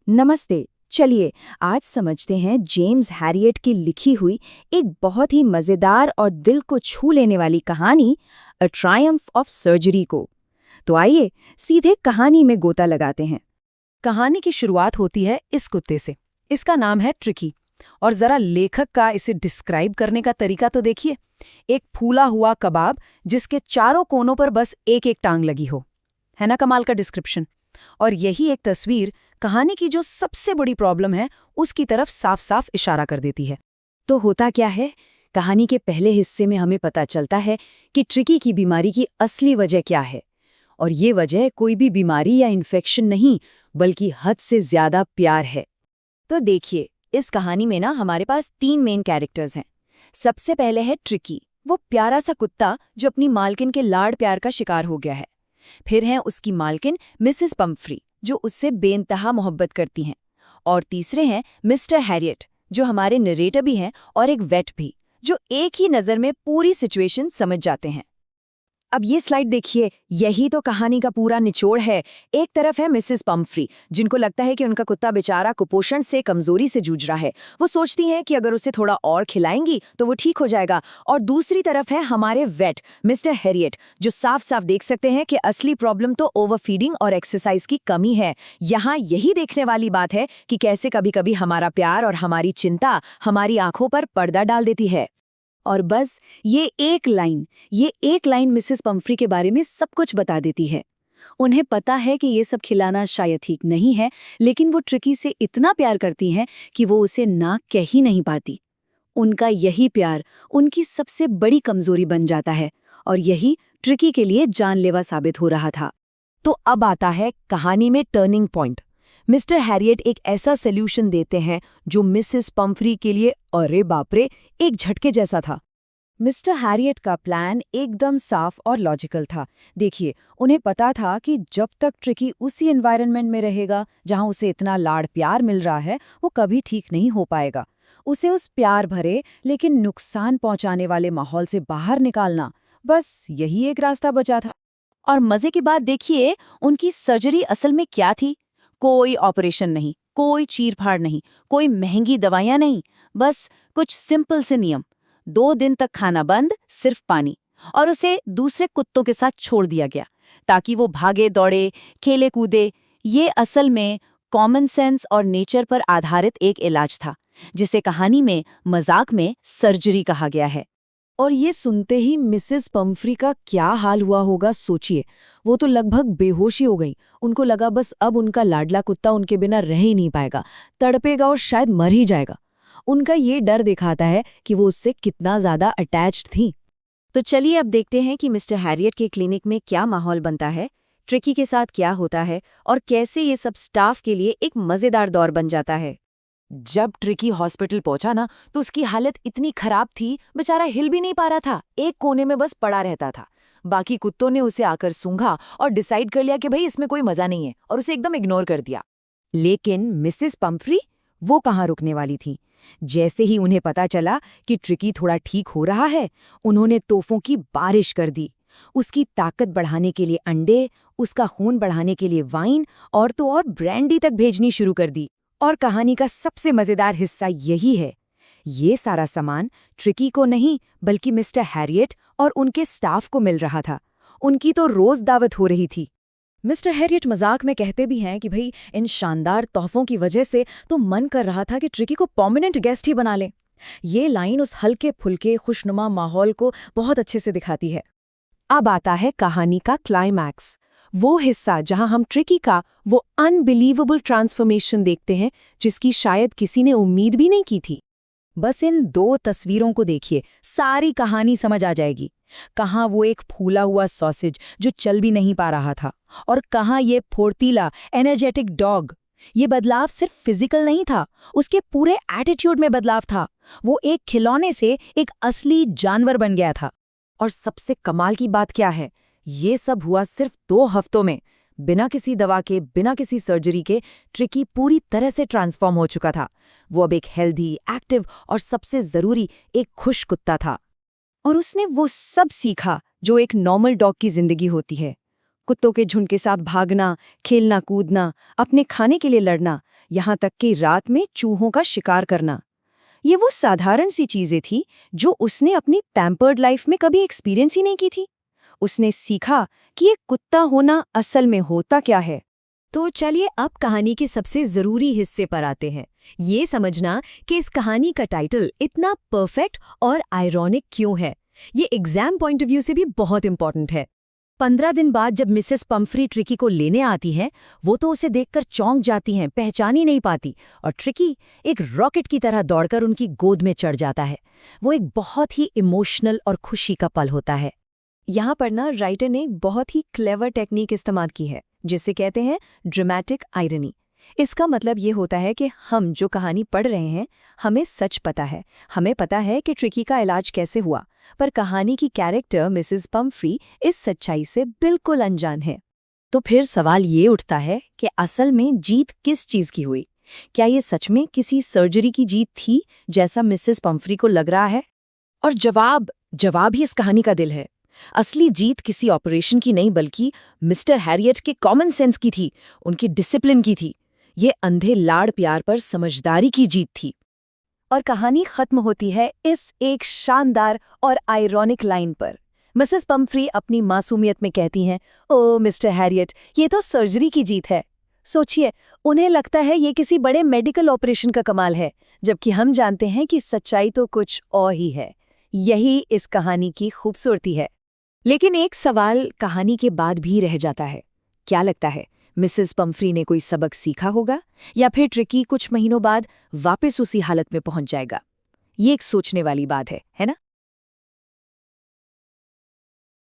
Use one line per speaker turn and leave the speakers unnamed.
नमस्ते। चलिए आज समझते हैं जेम्स हैरियट की लिखी हुई एक बहुत ही मज़ेदार और दिल को छू लेने वाली कहानी अ ट्रायम्फ ऑफ सर्जरी को। तो आइए सीधे कहानी में गोता लगाते हैं।
कहानी की शुरुआत होती है इस कुत्ते से। इसका नाम है ट्रिकी। और जरा लेखक का इसे डिस्क्राइब करने का तरीका तो देखिए। एक फूला हुआ कबाब जिसके चारों कोनों पर बस एक एक टांग लगी हो। है ना कमाल का डिस्क्रिप्शन। और यही एक तस्वीर कहानी की जो सबसे बड़ी प्रॉब्लम है उसकी तरफ साफ साफ इशारा कर देती है।
तो होता क्या है, कहानी के पहले हिस्से में हमें पता चलता है कि ट्रिकी की बीमारी की असली वजह क्या है। और ये वजह कोई भी बीमारी या इन्फेक्शन नहीं, बल्कि हद से ज्यादा प्यार है। तो देखिए, इस कहानी में ना हमारे पास 3 मेन कैरेक्टर्स हैं। सबसे पहले है ट्रिकी, वो प्यारा सा कुत्ता जो अपनी मालकिन के लाड़ प्यार का शिकार हो गया है। फिर है उसकी मालकिन मिसेस पम्फ्री, जो उससे बेइंतहा मोहब्बत करती हैं। और तीसरे हैं मिस्टर हैरियट, जो हमारे नरेटर भी हैं और एक वेट भी, जो एक ही नज़र में पूरी सिचुएशन समझ जाते हैं। अब ये स्लाइड देखिए, यही तो कहानी का पूरा निचोड़ है। एक तरफ है मिसेस पम्फ्री, जिनको लगता है कि उनका कुत्ता बेचारा कुपोषण से, कमजोरी से जूझ रहा है। वो सोचती हैं कि अगर उसे थोड़ा और खिलाएंगी तो वो ठीक हो जाएगा। और दूसरी तरफ है हमारे वेट मिस्टर हैरियट, जो साफ साफ देख सकते हैं कि असली प्रॉब्लम तो ओवरफीडिंग और एक्सरसाइज की कमी है। यहाँ यही देखने वाली बात है कि कैसे कभी कभी हमारा प्यार और हमारी चिंता हमारी आंखों पर पर्दा डाल देती है। और बस ये एक लाइन मिसेस पम्फ्री के बारे में सब कुछ बता देती है। उन्हें पता है कि ये सब खिलाना शायद ठीक नहीं है, लेकिन वो ट्रिकी से इतना प्यार करती हैं कि वो उसे ना कह ही नहीं पाती। उनका यही प्यार उनकी सबसे बड़ी कमजोरी बन जाता है, और यही ट्रिकी के लिए जानलेवा साबित हो रहा था। तो अब आता है कहानी में टर्निंग पॉइंट। मिस्टर हैरियट एक ऐसा सॉल्यूशन देते हैं जो मिसेस पम्फ्री के लिए, अरे बापरे, एक झटके जैसा था। मिस्टर हैरियट का प्लान एकदम साफ और लॉजिकल था। देखिए, उन्हें पता था कि जब तक ट्रिकी उसी एनवायरनमेंट में रहेगा जहां उसे इतना लाड़ प्यार मिल रहा है, वो कभी ठीक नहीं हो पाएगा। उसे उस प्यार भरे लेकिन नुकसान पहुंचाने वाले माहौल से बाहर निकालना, बस यही एक रास्ता बचा था। और मजे की बात देखिए, उनकी सर्जरी असल में क्या थी? कोई ऑपरेशन नहीं, कोई चीरफाड़ नहीं, कोई महंगी दवाइयां नहीं, बस कुछ सिंपल से नियम। 2 दिन तक खाना बंद, सिर्फ पानी। और उसे दूसरे कुत्तों के साथ छोड़ दिया गया ताकि वो भागे दौड़े, खेले कूदे। ये असल में कॉमन सेंस और नेचर पर आधारित एक इलाज था, जिसे कहानी में मजाक में सर्जरी कहा गया है। और ये सुनते ही मिसेस पम्फ्री का क्या हाल हुआ होगा सोचिए। वो तो लगभग बेहोश ही हो गई। उनको लगा बस अब उनका लाडला कुत्ता उनके बिना रह ही नहीं पाएगा, तड़पेगा और शायद मर ही जाएगा। उनका ये डर दिखाता है कि वो उससे कितना ज्यादा अटैच्ड थी। तो चलिए अब देखते हैं कि मिस्टर हैरियट के क्लिनिक में क्या माहौल बनता है, ट्रिकी के साथ क्या होता है और कैसे ये सब स्टाफ के लिए एक मजेदार दौर बन जाता है। जब ट्रिकी हॉस्पिटल पहुंचा ना, तो उसकी हालत इतनी खराब थी, बेचारा हिल भी नहीं पा रहा था, एक कोने में बस पड़ा रहता था। बाकी कुत्तों ने उसे आकर सूंघा और डिसाइड कर लिया कि भाई इसमें कोई मजा नहीं है, और उसे एकदम इग्नोर कर दिया। लेकिन मिसेस पम्फ्री, वो कहाँ रुकने वाली थी। जैसे ही उन्हें पता चला कि ट्रिकी थोड़ा ठीक हो रहा है, उन्होंने तोहफों की बारिश कर दी। उसकी ताकत बढ़ाने के लिए अंडे, उसका खून बढ़ाने के लिए वाइन, और तो और ब्रांडी तक भेजनी शुरू कर दी। और कहानी का सबसे मजेदार हिस्सा यही है, ये सारा सामान ट्रिकी को नहीं बल्कि मिस्टर हैरियट और उनके स्टाफ को मिल रहा था। उनकी तो रोज दावत हो रही थी। मिस्टर हैरियट मजाक में कहते भी हैं कि भाई इन शानदार तोहफों की वजह से तो मन कर रहा था कि ट्रिकी को परमानेंट गेस्ट ही बना लें। ये लाइन उस हल्के फुल्के खुशनुमा माहौल को बहुत अच्छे से दिखाती है। अब आता है कहानी का क्लाइमैक्स, वो हिस्सा जहां हम ट्रिकी का वो अनबिलीवेबल ट्रांसफॉर्मेशन देखते हैं जिसकी शायद किसी ने उम्मीद भी नहीं की थी। बस इन 2 तस्वीरों को देखिए, सारी कहानी समझ आ जाएगी। कहाँ वो एक फूला हुआ सॉसेज जो चल भी नहीं पा रहा था, और कहाँ ये फुर्तीला एनर्जेटिक डॉग। ये बदलाव सिर्फ फिजिकल नहीं था, उसके पूरे एटीट्यूड में बदलाव था। वो एक खिलौने से एक असली जानवर बन गया था। और सबसे कमाल की बात क्या है, ये सब हुआ सिर्फ 2 हफ्तों में। बिना किसी दवा के, बिना किसी सर्जरी के ट्रिकी पूरी तरह से ट्रांसफॉर्म हो चुका था। वो अब एक हेल्दी, एक्टिव और सबसे जरूरी एक खुश कुत्ता था। और उसने वो सब सीखा जो एक नॉर्मल डॉग की जिंदगी होती है। कुत्तों के झुंड के साथ भागना, खेलना कूदना, अपने खाने के लिए लड़ना, यहाँ तक कि रात में चूहों का शिकार करना। ये वो साधारण सी चीजें थी जो उसने अपनी पैम्पर्ड लाइफ में कभी एक्सपीरियंस ही नहीं की थी। उसने सीखा कि एक कुत्ता होना असल में होता क्या है।
तो चलिए अब कहानी के सबसे जरूरी हिस्से पर आते हैं, ये समझना कि इस कहानी का टाइटल इतना परफेक्ट और आयरॉनिक क्यों है। ये एग्जाम पॉइंट ऑफ व्यू से भी बहुत इंपॉर्टेंट है।
15 दिन बाद जब मिसेस पम्फ्री ट्रिकी को लेने आती हैं, वो तो उसे देखकर चौंक जाती हैं, पहचान ही नहीं पाती, और ट्रिकी एक रॉकेट की तरह दौड़कर उनकी गोद में चढ़ जाता है। वो एक बहुत ही इमोशनल और खुशी का पल होता है। यहाँ पर ना राइटर ने एक बहुत ही क्लेवर टेक्निक इस्तेमाल की है, जिसे कहते हैं ड्रामेटिक आयरनी। इसका मतलब ये होता है कि हम जो कहानी पढ़ रहे हैं, हमें सच पता है, हमें पता है कि ट्रिकी का इलाज कैसे हुआ, पर कहानी की कैरेक्टर मिसेस पम्फ्री इस सच्चाई से बिल्कुल अनजान है। तो फिर सवाल ये उठता है कि असल में जीत किस चीज की हुई? क्या ये सच में किसी सर्जरी की जीत थी, जैसा मिसेस पम्फ्री को लग रहा है? और जवाब ही इस कहानी का दिल है। असली जीत किसी ऑपरेशन की नहीं, बल्कि मिस्टर हैरियट के कॉमन सेंस की थी, उनकी डिसिप्लिन की थी। ये अंधे लाड़ प्यार पर समझदारी की जीत थी। और कहानी खत्म होती है इस एक शानदार और आयरॉनिक लाइन पर। मिसेस पम्फ्री अपनी मासूमियत में कहती हैं, ओ मिस्टर हैरियट, ये तो सर्जरी की जीत है। सोचिए, उन्हें लगता है ये किसी बड़े मेडिकल ऑपरेशन का कमाल है, जबकि हम जानते हैं कि सच्चाई तो कुछ और ही है। यही इस कहानी की खूबसूरती है। लेकिन एक सवाल कहानी के बाद भी रह जाता है। क्या लगता है, मिसेस पम्फ्री ने कोई सबक सीखा होगा, या फिर ट्रिकी कुछ महीनों बाद वापस उसी हालत में पहुंच जाएगा? ये एक सोचने वाली बात है ना?